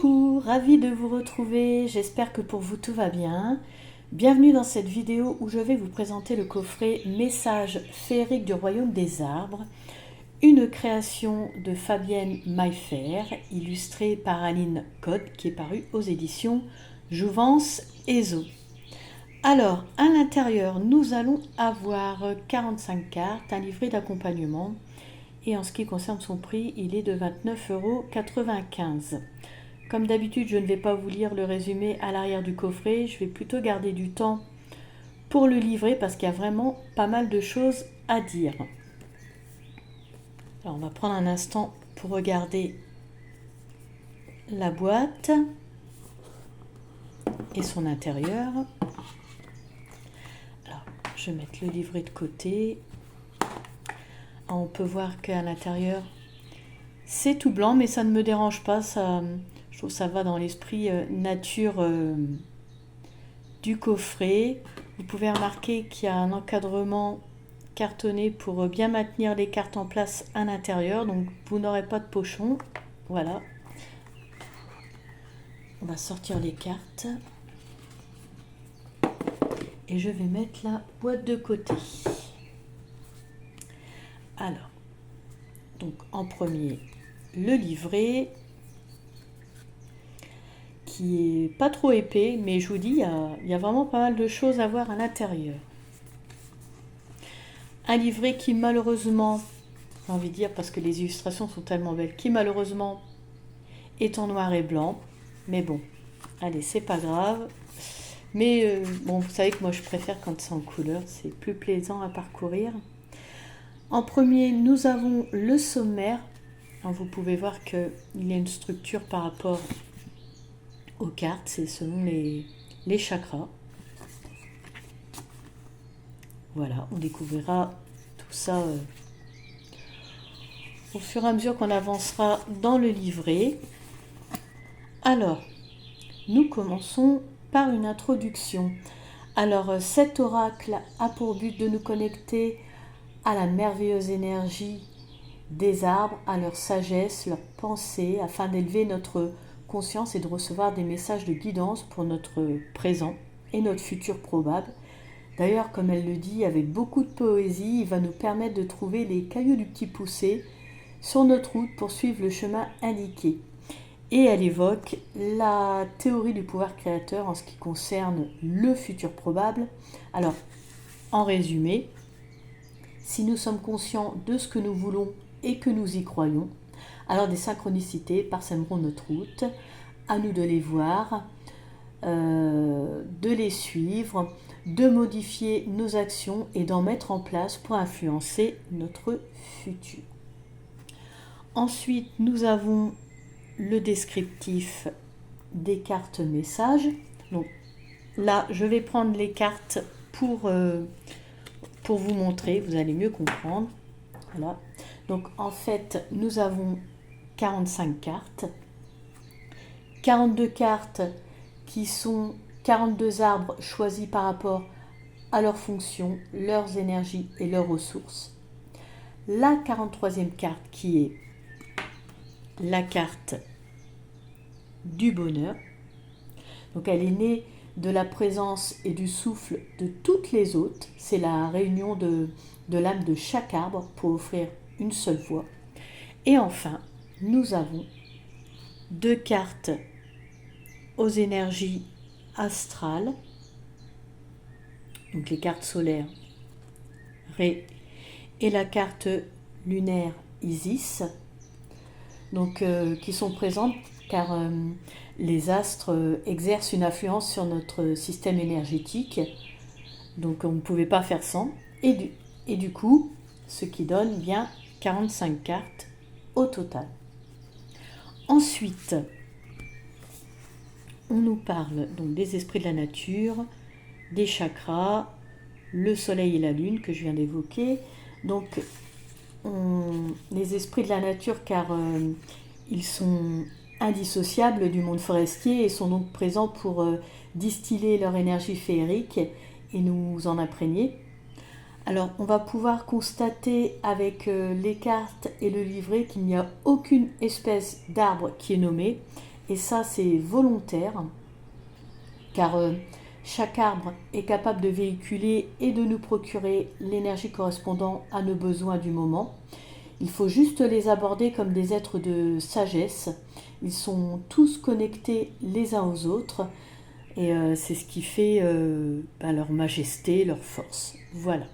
Coucou, ravie de vous retrouver, j'espère que pour vous tout va bien. Bienvenue dans cette vidéo où je vais vous présenter le coffret Messages féeriques du Royaume des Arbres, une création de Fabienne Maillefer, illustrée par Aline Cotte, qui est parue aux éditions Jouvence Ezo. Alors, à l'intérieur, nous allons avoir 45 cartes, un livret d'accompagnement, et en ce qui concerne son prix, il est de 29,95 €. Comme d'habitude, je ne vais pas vous lire le résumé à l'arrière du coffret, je vais plutôt garder du temps pour le livret parce qu'il y a vraiment pas mal de choses à dire. Alors on va prendre un instant pour regarder la boîte et son intérieur. Alors, je vais mettre le livret de côté. Alors, on peut voir qu'à l'intérieur, c'est tout blanc, mais ça ne me dérange pas. Je trouve que ça va dans l'esprit nature du coffret. Vous pouvez remarquer qu'il y a un encadrement cartonné pour bien maintenir les cartes en place à l'intérieur. Donc, vous n'aurez pas de pochon. Voilà. On va sortir les cartes. Et je vais mettre la boîte de côté. Alors, donc en premier, le livret, qui est pas trop épais, mais je vous dis, il y a vraiment pas mal de choses à voir à l'intérieur. Un livret qui malheureusement, j'ai envie de dire parce que les illustrations sont tellement belles, qui malheureusement est en noir et blanc, mais bon, allez, c'est pas grave. Mais bon, vous savez que moi je préfère quand c'est en couleur, c'est plus plaisant à parcourir. En premier, nous avons le sommaire. Alors, vous pouvez voir qu'il y a une structure par rapport aux cartes, c'est selon les chakras. Voilà, on découvrira tout ça au fur et à mesure qu'on avancera dans le livret. Alors, nous commençons par une introduction. Alors, cet oracle a pour but de nous connecter à la merveilleuse énergie des arbres, à leur sagesse, leur pensée, afin d'élever notre conscience et de recevoir des messages de guidance pour notre présent et notre futur probable. D'ailleurs, comme elle le dit, avec beaucoup de poésie, il va nous permettre de trouver les cailloux du petit poucet sur notre route pour suivre le chemin indiqué. Et elle évoque la théorie du pouvoir créateur en ce qui concerne le futur probable. Alors, en résumé, si nous sommes conscients de ce que nous voulons et que nous y croyons, alors des synchronicités parsèmeront notre route, à nous de les voir, de les suivre, de modifier nos actions et d'en mettre en place pour influencer notre futur. Ensuite, nous avons le descriptif des cartes messages. Donc là, je vais prendre les cartes pour vous montrer, vous allez mieux comprendre. Voilà. Donc en fait, nous avons 45 cartes. 42 cartes qui sont 42 arbres choisis par rapport à leurs fonctions, leurs énergies et leurs ressources. La 43e carte qui est la carte du bonheur. Donc elle est née de la présence et du souffle de toutes les autres. C'est la réunion de l'âme de chaque arbre pour offrir une seule voix. Et enfin, nous avons 2 cartes aux énergies astrales, donc les cartes solaires Ré et la carte lunaire Isis, donc qui sont présentes car les astres exercent une influence sur notre système énergétique, donc on ne pouvait pas faire sans, et du coup, ce qui donne bien 45 cartes au total. Ensuite, on nous parle donc des esprits de la nature, des chakras, le soleil et la lune que je viens d'évoquer. Donc, les esprits de la nature, car ils sont indissociables du monde forestier et sont donc présents pour distiller leur énergie féerique et nous en imprégner. Alors, on va pouvoir constater avec les cartes et le livret qu'il n'y a aucune espèce d'arbre qui est nommée Et ça, c'est volontaire, car chaque arbre est capable de véhiculer et de nous procurer l'énergie correspondant à nos besoins du moment. Il faut juste les aborder comme des êtres de sagesse. Ils sont tous connectés les uns aux autres et c'est ce qui fait leur majesté, leur force. Voilà.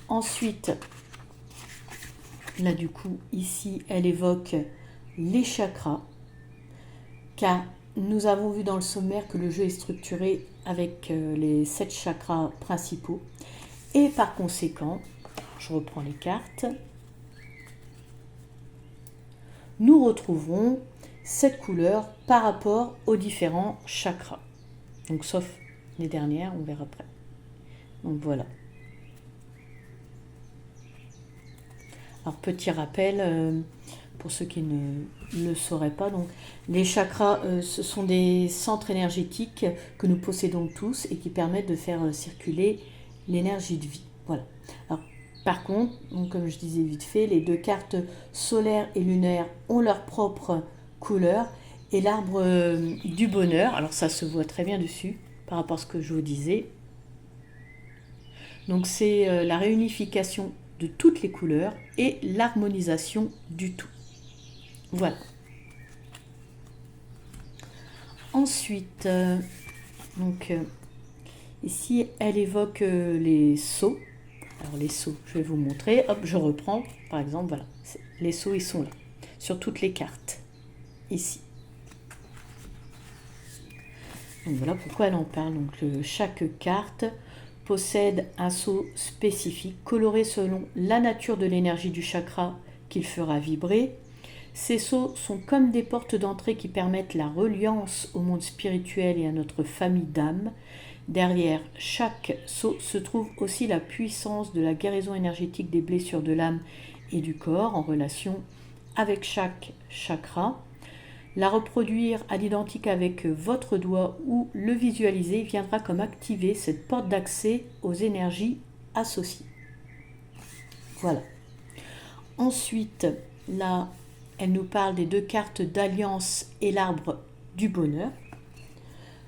Ensuite, là du coup, ici, elle évoque les chakras, car nous avons vu dans le sommaire que le jeu est structuré avec les 7 chakras principaux. Et par conséquent, je reprends les cartes, nous retrouverons cette couleur par rapport aux différents chakras. Donc sauf les dernières, on verra après. Donc voilà. Alors petit rappel, pour ceux qui ne le sauraient pas, donc les chakras, ce sont des centres énergétiques que nous possédons tous et qui permettent de faire circuler l'énergie de vie. Voilà. Alors, par contre, donc, comme je disais vite fait, les 2 cartes solaires et lunaires ont leur propre couleur et l'arbre du bonheur, alors ça se voit très bien dessus par rapport à ce que je vous disais. Donc c'est la réunification de toutes les couleurs et l'harmonisation du tout. Voilà. Ensuite, ici, elle évoque les sceaux. Alors les sceaux, je vais vous montrer. Hop, je reprends. Par exemple, voilà. Les sceaux, ils sont là. Sur toutes les cartes. Ici. Donc voilà pourquoi elle en parle. Donc chaque carte possède un sceau spécifique, coloré selon la nature de l'énergie du chakra qu'il fera vibrer. Ces sceaux sont comme des portes d'entrée qui permettent la reliance au monde spirituel et à notre famille d'âmes. Derrière chaque sceau se trouve aussi la puissance de la guérison énergétique des blessures de l'âme et du corps en relation avec chaque chakra. La reproduire à l'identique avec votre doigt ou le visualiser viendra comme activer cette porte d'accès aux énergies associées. Voilà. Ensuite, là, elle nous parle des 2 cartes d'alliance et l'arbre du bonheur.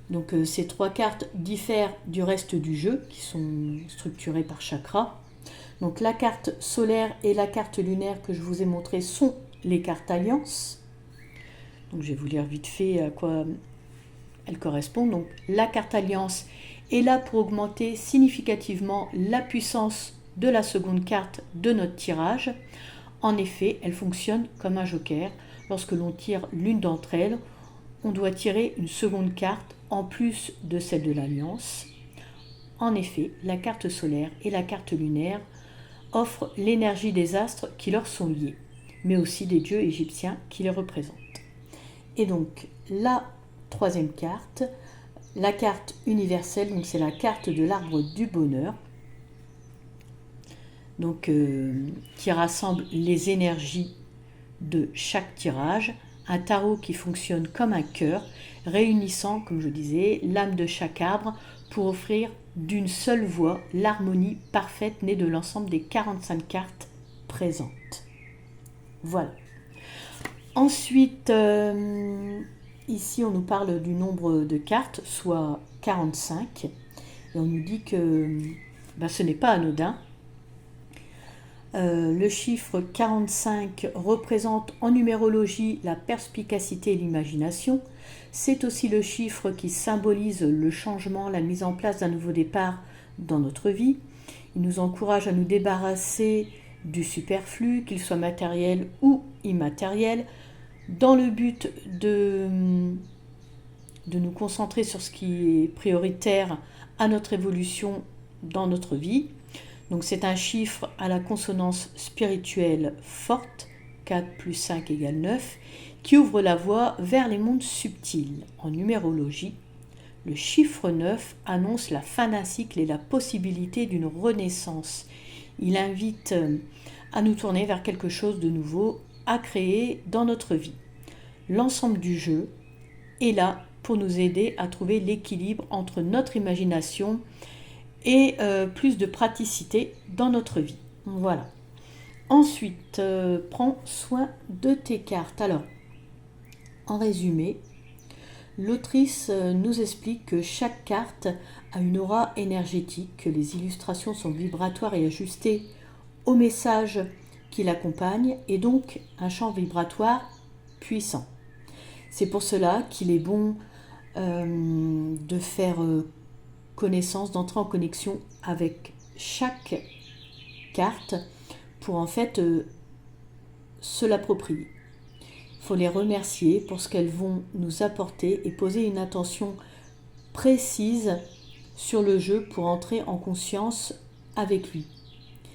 Donc ces 3 cartes diffèrent du reste du jeu, qui sont structurées par chakra. Donc la carte solaire et la carte lunaire que je vous ai montrées sont les cartes alliance. Donc je vais vous lire vite fait à quoi elles correspondent. Donc la carte alliance est là pour augmenter significativement la puissance de la seconde carte de notre tirage. En effet, elle fonctionne comme un joker. Lorsque l'on tire l'une d'entre elles, on doit tirer une seconde carte en plus de celle de l'alliance. En effet, la carte solaire et la carte lunaire offrent l'énergie des astres qui leur sont liés, mais aussi des dieux égyptiens qui les représentent. Et donc la 3e carte, la carte universelle, donc c'est la carte de l'arbre du bonheur, donc qui rassemble les énergies de chaque tirage, un tarot qui fonctionne comme un cœur, réunissant, comme je disais, l'âme de chaque arbre pour offrir d'une seule voix l'harmonie parfaite née de l'ensemble des 45 cartes présentes. Voilà. Ensuite, ici on nous parle du nombre de cartes, soit 45, et on nous dit que ce n'est pas anodin. Le chiffre 45 représente en numérologie la perspicacité et l'imagination. C'est aussi le chiffre qui symbolise le changement, la mise en place d'un nouveau départ dans notre vie. Il nous encourage à nous débarrasser du superflu, qu'il soit matériel ou immatériel, dans le but de nous concentrer sur ce qui est prioritaire à notre évolution dans notre vie. Donc c'est un chiffre à la consonance spirituelle forte, 4 plus 5 égale 9, qui ouvre la voie vers les mondes subtils. En numérologie, le chiffre 9 annonce la fin d'un cycle et la possibilité d'une renaissance. Il invite à nous tourner vers quelque chose de nouveau à créer dans notre vie. L'ensemble du jeu est là pour nous aider à trouver l'équilibre entre notre imagination et plus de praticité dans notre vie. Voilà. Ensuite, prends soin de tes cartes. Alors, En résumé, l'autrice nous explique que chaque carte a une aura énergétique, que les illustrations sont vibratoires et ajustées au message qui l'accompagne, et donc un champ vibratoire puissant. C'est pour cela qu'il est bon de faire connaissance, d'entrer en connexion avec chaque carte pour en fait se l'approprier. Il faut les remercier pour ce qu'elles vont nous apporter et poser une attention précise sur le jeu pour entrer en conscience avec lui.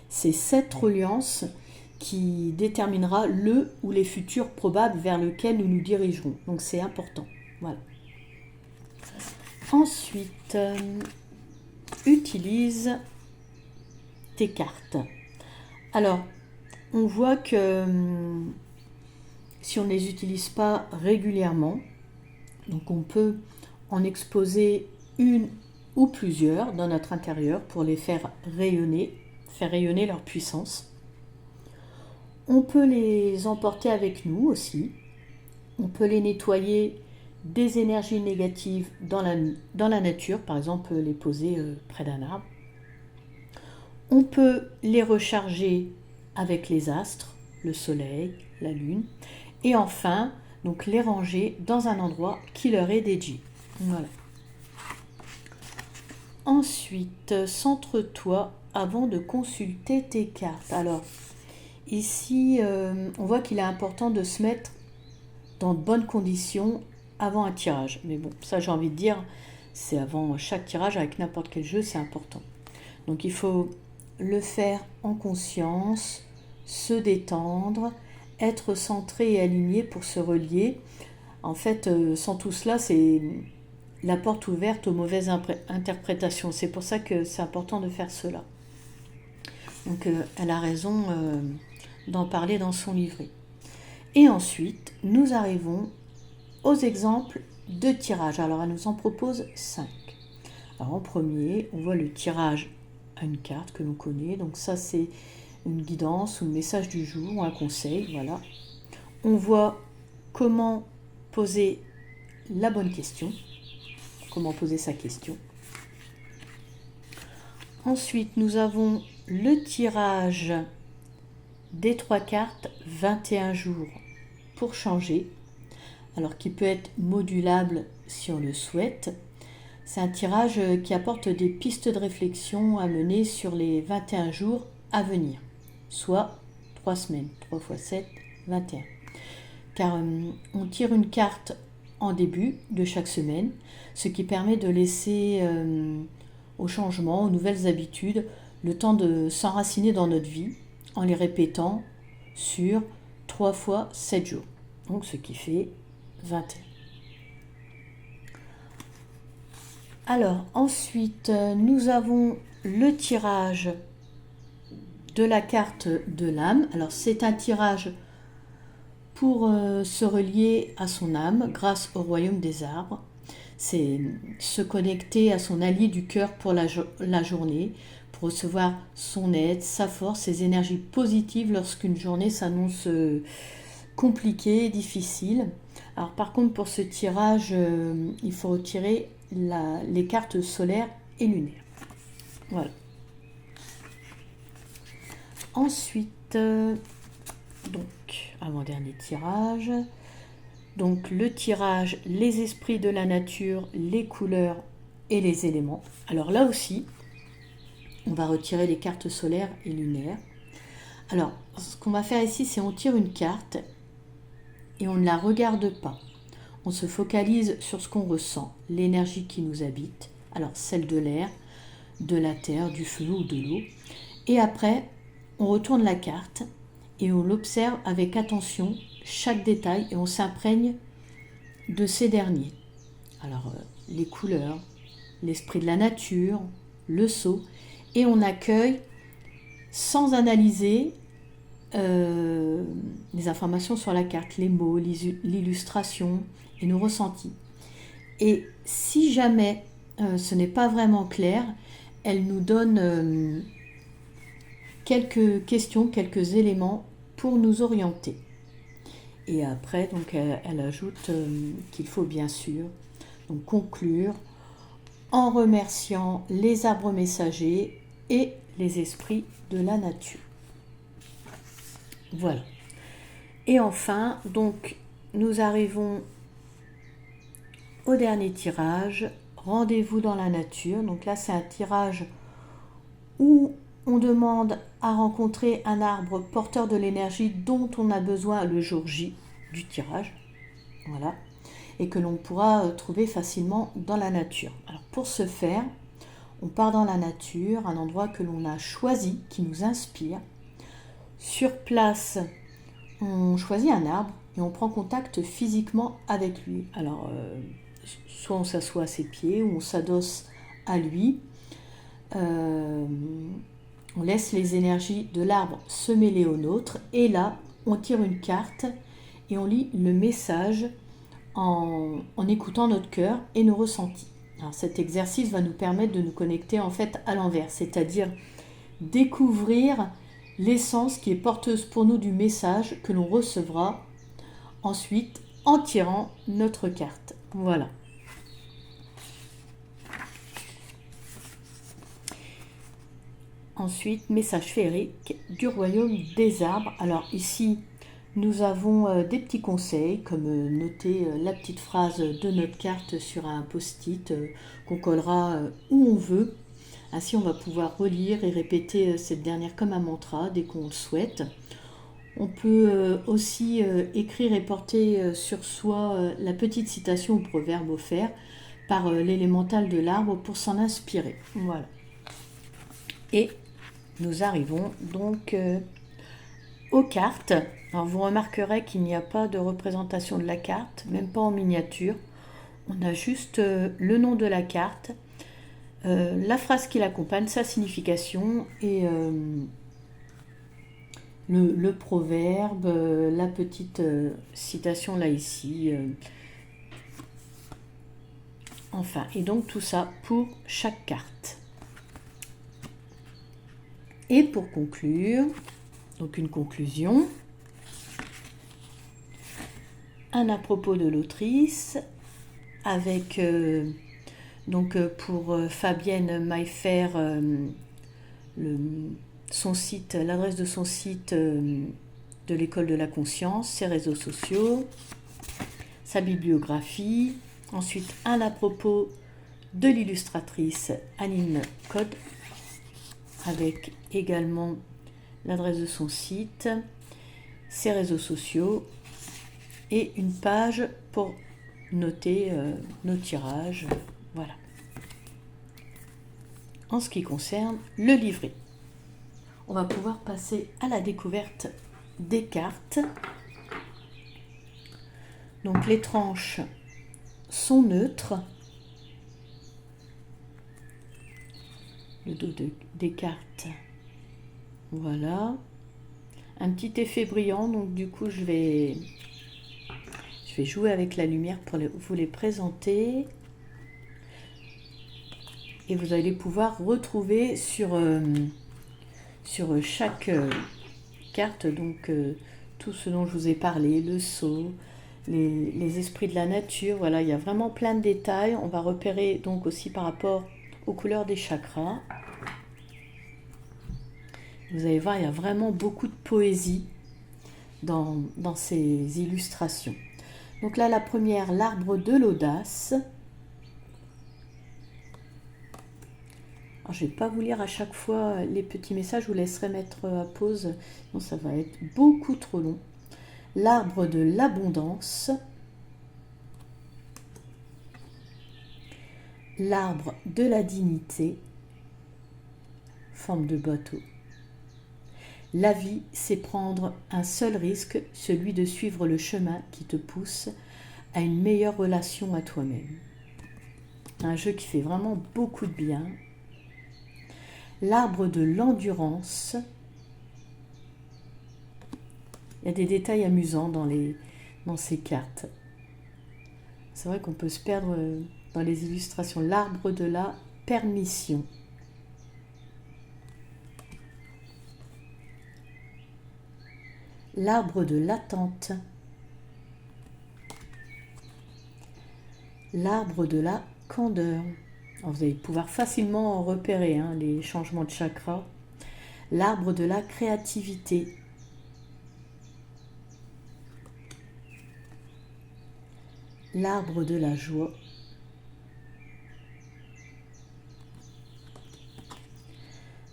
C'est cette reliance qui déterminera le ou les futurs probables vers lesquels nous nous dirigerons. Donc c'est important. Voilà. Ensuite, utilise tes cartes. Alors, on voit que si on ne les utilise pas régulièrement, donc on peut en exposer une ou plusieurs dans notre intérieur pour les faire rayonner leur puissance. On peut les emporter avec nous aussi. On peut les nettoyer des énergies négatives dans la nature, par exemple les poser près d'un arbre. On peut les recharger avec les astres, le soleil, la lune. Et enfin, donc les ranger dans un endroit qui leur est dédié. Voilà. Ensuite, centre-toi avant de consulter tes cartes. Alors, ici, on voit qu'il est important de se mettre dans de bonnes conditions avant un tirage. Mais bon, ça j'ai envie de dire, c'est avant chaque tirage avec n'importe quel jeu, c'est important. Donc il faut le faire en conscience, se détendre, être centré et aligné pour se relier. En fait, sans tout cela, c'est la porte ouverte aux mauvaises interprétations. C'est pour ça que c'est important de faire cela. Donc elle a raison d'en parler dans son livret. Et ensuite, nous arrivons aux exemples de tirage. Alors elle nous en propose 5. Alors en premier, on voit le tirage à une carte que l'on connaît. Donc ça c'est une guidance ou le message du jour ou un conseil. Voilà. On voit comment poser la bonne question. Comment poser sa question. Ensuite, nous avons le tirage des 3 cartes 21 jours pour changer. Alors qui peut être modulable si on le souhaite. C'est un tirage qui apporte des pistes de réflexion à mener sur les 21 jours à venir, soit 3 semaines, 3 x 7, 21. Car on tire une carte en début de chaque semaine, ce qui permet de laisser au changement, aux nouvelles habitudes, le temps de s'enraciner dans notre vie en les répétant sur 3 x 7 jours. Donc ce qui fait 21. Alors ensuite, nous avons le tirage de la carte de l'âme. Alors c'est un tirage pour se relier à son âme grâce au royaume des arbres. C'est se connecter à son allié du cœur pour la journée, pour recevoir son aide, sa force, ses énergies positives lorsqu'une journée s'annonce compliquée, difficile. Alors par contre pour ce tirage, il faut retirer les cartes solaires et lunaires. Voilà. Ensuite, donc avant-dernier tirage. Donc le tirage, les esprits de la nature, les couleurs et les éléments. Alors là aussi, on va retirer les cartes solaires et lunaires. Alors, ce qu'on va faire ici, c'est on tire une carte et on ne la regarde pas. On se focalise sur ce qu'on ressent, l'énergie qui nous habite, alors celle de l'air, de la terre, du feu ou de l'eau. Et après, on retourne la carte et on l'observe avec attention, chaque détail, et on s'imprègne de ces derniers. Alors, les couleurs, l'esprit de la nature, le sceau, et on accueille sans analyser les informations sur la carte, les mots, l'illustration et nos ressentis. Et si jamais ce n'est pas vraiment clair, elle nous donne quelques questions, quelques éléments pour nous orienter. Et après, donc, elle ajoute qu'il faut bien sûr donc, conclure en remerciant les arbres messagers et les esprits de la nature. Voilà. Et enfin, donc, nous arrivons au dernier tirage. Rendez-vous dans la nature. Donc là, c'est un tirage où on demande à rencontrer un arbre porteur de l'énergie dont on a besoin le jour J du tirage. Voilà. Et que l'on pourra trouver facilement dans la nature. Alors pour ce faire, on part dans la nature, un endroit que l'on a choisi, qui nous inspire. Sur place, on choisit un arbre et on prend contact physiquement avec lui. Alors, soit on s'assoit à ses pieds ou on s'adosse à lui. On laisse les énergies de l'arbre se mêler aux nôtres et là, on tire une carte et on lit le message en écoutant notre cœur et nos ressentis. Alors, cet exercice va nous permettre de nous connecter en fait à l'envers, c'est-à-dire découvrir l'essence qui est porteuse pour nous du message que l'on recevra ensuite en tirant notre carte. Voilà. Ensuite, message féerique du royaume des arbres. Alors ici, nous avons des petits conseils, comme noter la petite phrase de notre carte sur un post-it qu'on collera où on veut. Ainsi, on va pouvoir relire et répéter cette dernière comme un mantra dès qu'on le souhaite. On peut aussi écrire et porter sur soi la petite citation ou proverbe offert par l'élémental de l'arbre pour s'en inspirer. Voilà. Et nous arrivons donc aux cartes. Alors vous remarquerez qu'il n'y a pas de représentation de la carte, même pas en miniature. On a juste le nom de la carte, la phrase qui l'accompagne, sa signification et le proverbe, la petite citation là ici. Enfin, et donc tout ça pour chaque carte. Et pour conclure, donc une conclusion, un à propos de l'autrice, avec donc pour Fabienne Maillefer, son site, l'adresse de son site de l'école de la conscience, ses réseaux sociaux, sa bibliographie. Ensuite, un à propos de l'illustratrice Aline Code, avec également l'adresse de son site, ses réseaux sociaux et une page pour noter nos tirages. Voilà. En ce qui concerne le livret, on va pouvoir passer à la découverte des cartes. Donc les tranches sont neutres. Le dos des cartes, voilà. Un petit effet brillant, donc du coup je vais jouer avec la lumière pour vous les présenter. Et vous allez pouvoir retrouver sur chaque carte donc tout ce dont je vous ai parlé, le sceau, les esprits de la nature. Voilà, il y a vraiment plein de détails. On va repérer donc aussi par rapport aux couleurs des chakras. Vous allez voir, il y a vraiment beaucoup de poésie dans ces illustrations. Donc là, la première, l'arbre de l'audace. Alors, je ne vais pas vous lire à chaque fois les petits messages, je vous laisserai mettre à pause, sinon ça va être beaucoup trop long. L'arbre de l'abondance. L'arbre de la dignité. Forme de bateau. La vie, c'est prendre un seul risque, celui de suivre le chemin qui te pousse à une meilleure relation à toi-même. Un jeu qui fait vraiment beaucoup de bien. L'arbre de l'endurance. Il y a des détails amusants dans ces cartes. C'est vrai qu'on peut se perdre dans les illustrations. L'arbre de la permission. L'arbre de l'attente. l'arbre de la candeur. Alors, vous allez pouvoir facilement en repérer les changements de chakra. L'arbre de la créativité. L'arbre de la joie.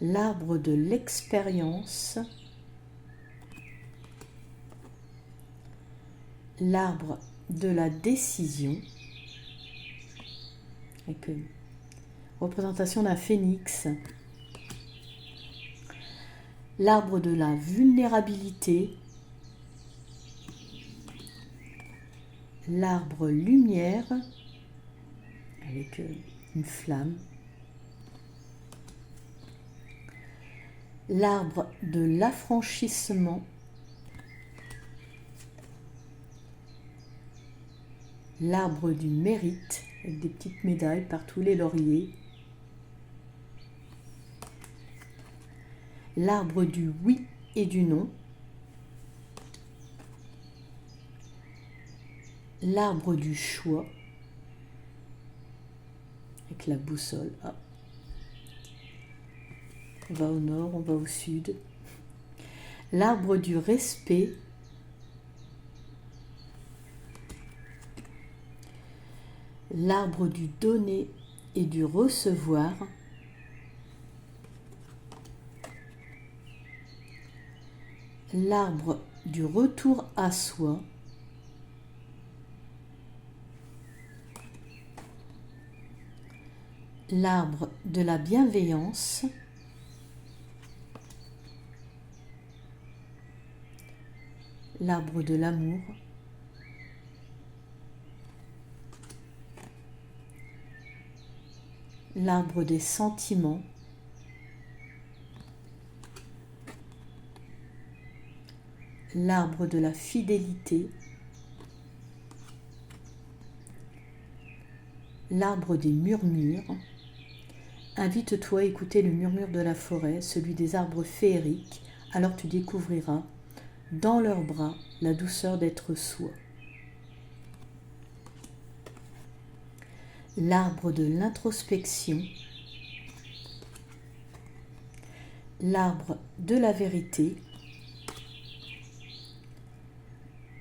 L'arbre de l'expérience. L'arbre de la décision. Avec une représentation d'un phénix. L'arbre de la vulnérabilité. L'arbre lumière avec une flamme. L'arbre de l'affranchissement. L'arbre du mérite avec des petites médailles par tous les lauriers. L'arbre du oui et du non. L'arbre du choix avec la boussole. Ah. On va au nord, on va au sud. L'arbre du respect. L'arbre du donner et du recevoir. L'arbre du retour à soi. L'arbre de la bienveillance. L'arbre de l'amour. L'arbre des sentiments. L'arbre de la fidélité. L'arbre des murmures. Invite-toi à écouter le murmure de la forêt, celui des arbres féeriques, alors tu découvriras dans leurs bras la douceur d'être soi. L'arbre de l'introspection. L'arbre de la vérité.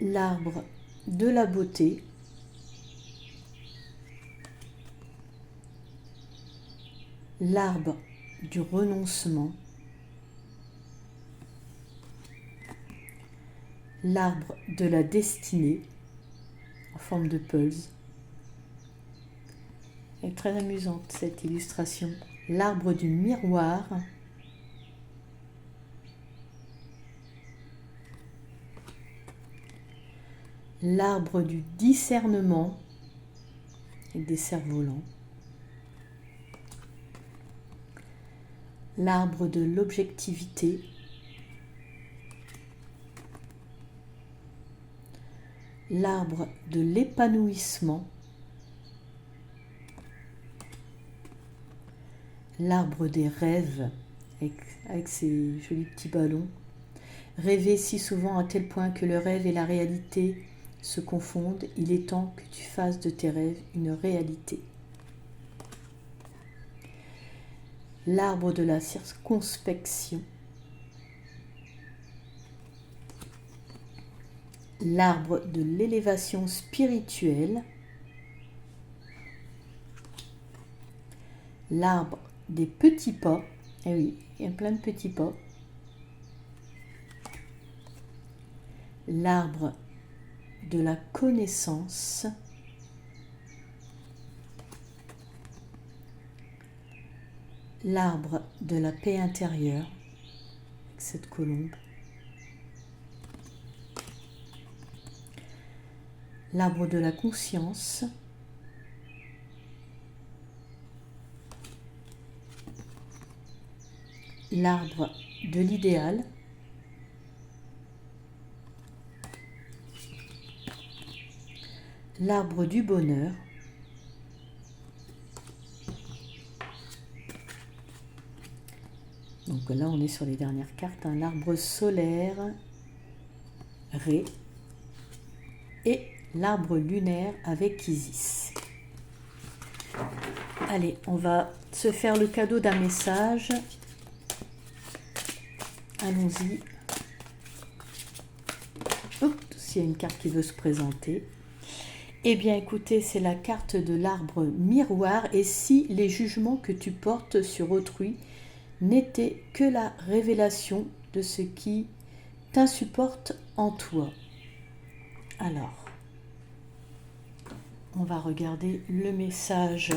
L'arbre de la beauté. L'arbre du renoncement. L'arbre de la destinée en forme de pulse. Elle est très amusante cette illustration. L'arbre du miroir. L'arbre du discernement avec des cerfs-volants. L'arbre de l'objectivité. L'arbre de l'épanouissement. L'arbre des rêves avec ses jolis petits ballons. Rêver si souvent à tel point que le rêve et la réalité se confondent, il est temps que tu fasses de tes rêves une réalité. L'arbre de la circonspection. L'arbre de l'élévation spirituelle. L'arbre des petits pas. Eh oui, il y a plein de petits pas. L'arbre de la connaissance. L'arbre de la paix intérieure, avec cette colombe. L'arbre de la conscience. L'arbre de l'idéal. L'arbre du bonheur. Donc là, on est sur les dernières cartes. L'arbre solaire, Ré, et l'arbre lunaire avec Isis. Allez, on va se faire le cadeau d'un message. Allons-y. S'il y a une carte qui veut se présenter. Eh bien, écoutez, c'est la carte de l'arbre miroir. Et si les jugements que tu portes sur autrui n'étaient que la révélation de ce qui t'insupporte en toi. Alors, on va regarder le message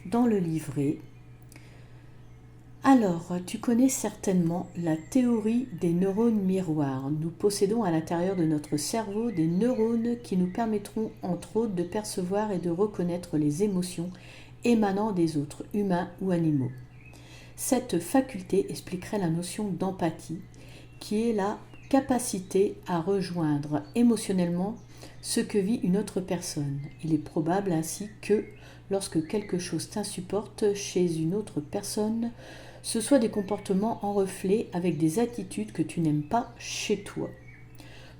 dans le livret. Alors, tu connais certainement la théorie des neurones miroirs. Nous possédons à l'intérieur de notre cerveau des neurones qui nous permettront, entre autres, de percevoir et de reconnaître les émotions émanant des autres, humains ou animaux. Cette faculté expliquerait la notion d'empathie, qui est la capacité à rejoindre émotionnellement ce que vit une autre personne. Il est probable ainsi que, lorsque quelque chose t'insupporte chez une autre personne, ce soit des comportements en reflet avec des attitudes que tu n'aimes pas chez toi.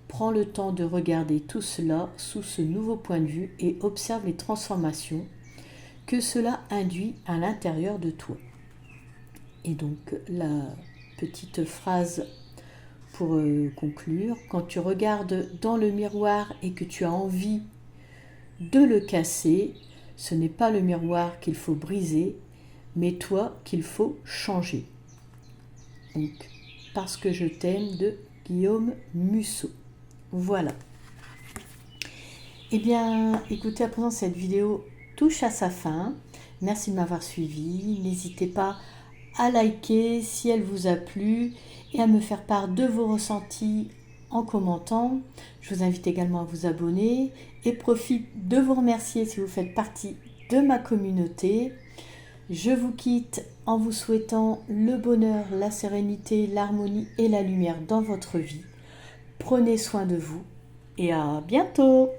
Prends le temps de regarder tout cela sous ce nouveau point de vue et observe les transformations que cela induit à l'intérieur de toi. Et donc la petite phrase pour conclure, quand tu regardes dans le miroir et que tu as envie de le casser, ce n'est pas le miroir qu'il faut briser, mais toi qu'il faut changer. Donc, Parce que je t'aime de Guillaume Musso. Voilà. Eh bien, écoutez, à présent, cette vidéo touche à sa fin. Merci de m'avoir suivi. N'hésitez pas à liker si elle vous a plu et à me faire part de vos ressentis en commentant. Je vous invite également à vous abonner et profite de vous remercier si vous faites partie de ma communauté. Je vous quitte en vous souhaitant le bonheur, la sérénité, l'harmonie et la lumière dans votre vie. Prenez soin de vous et à bientôt!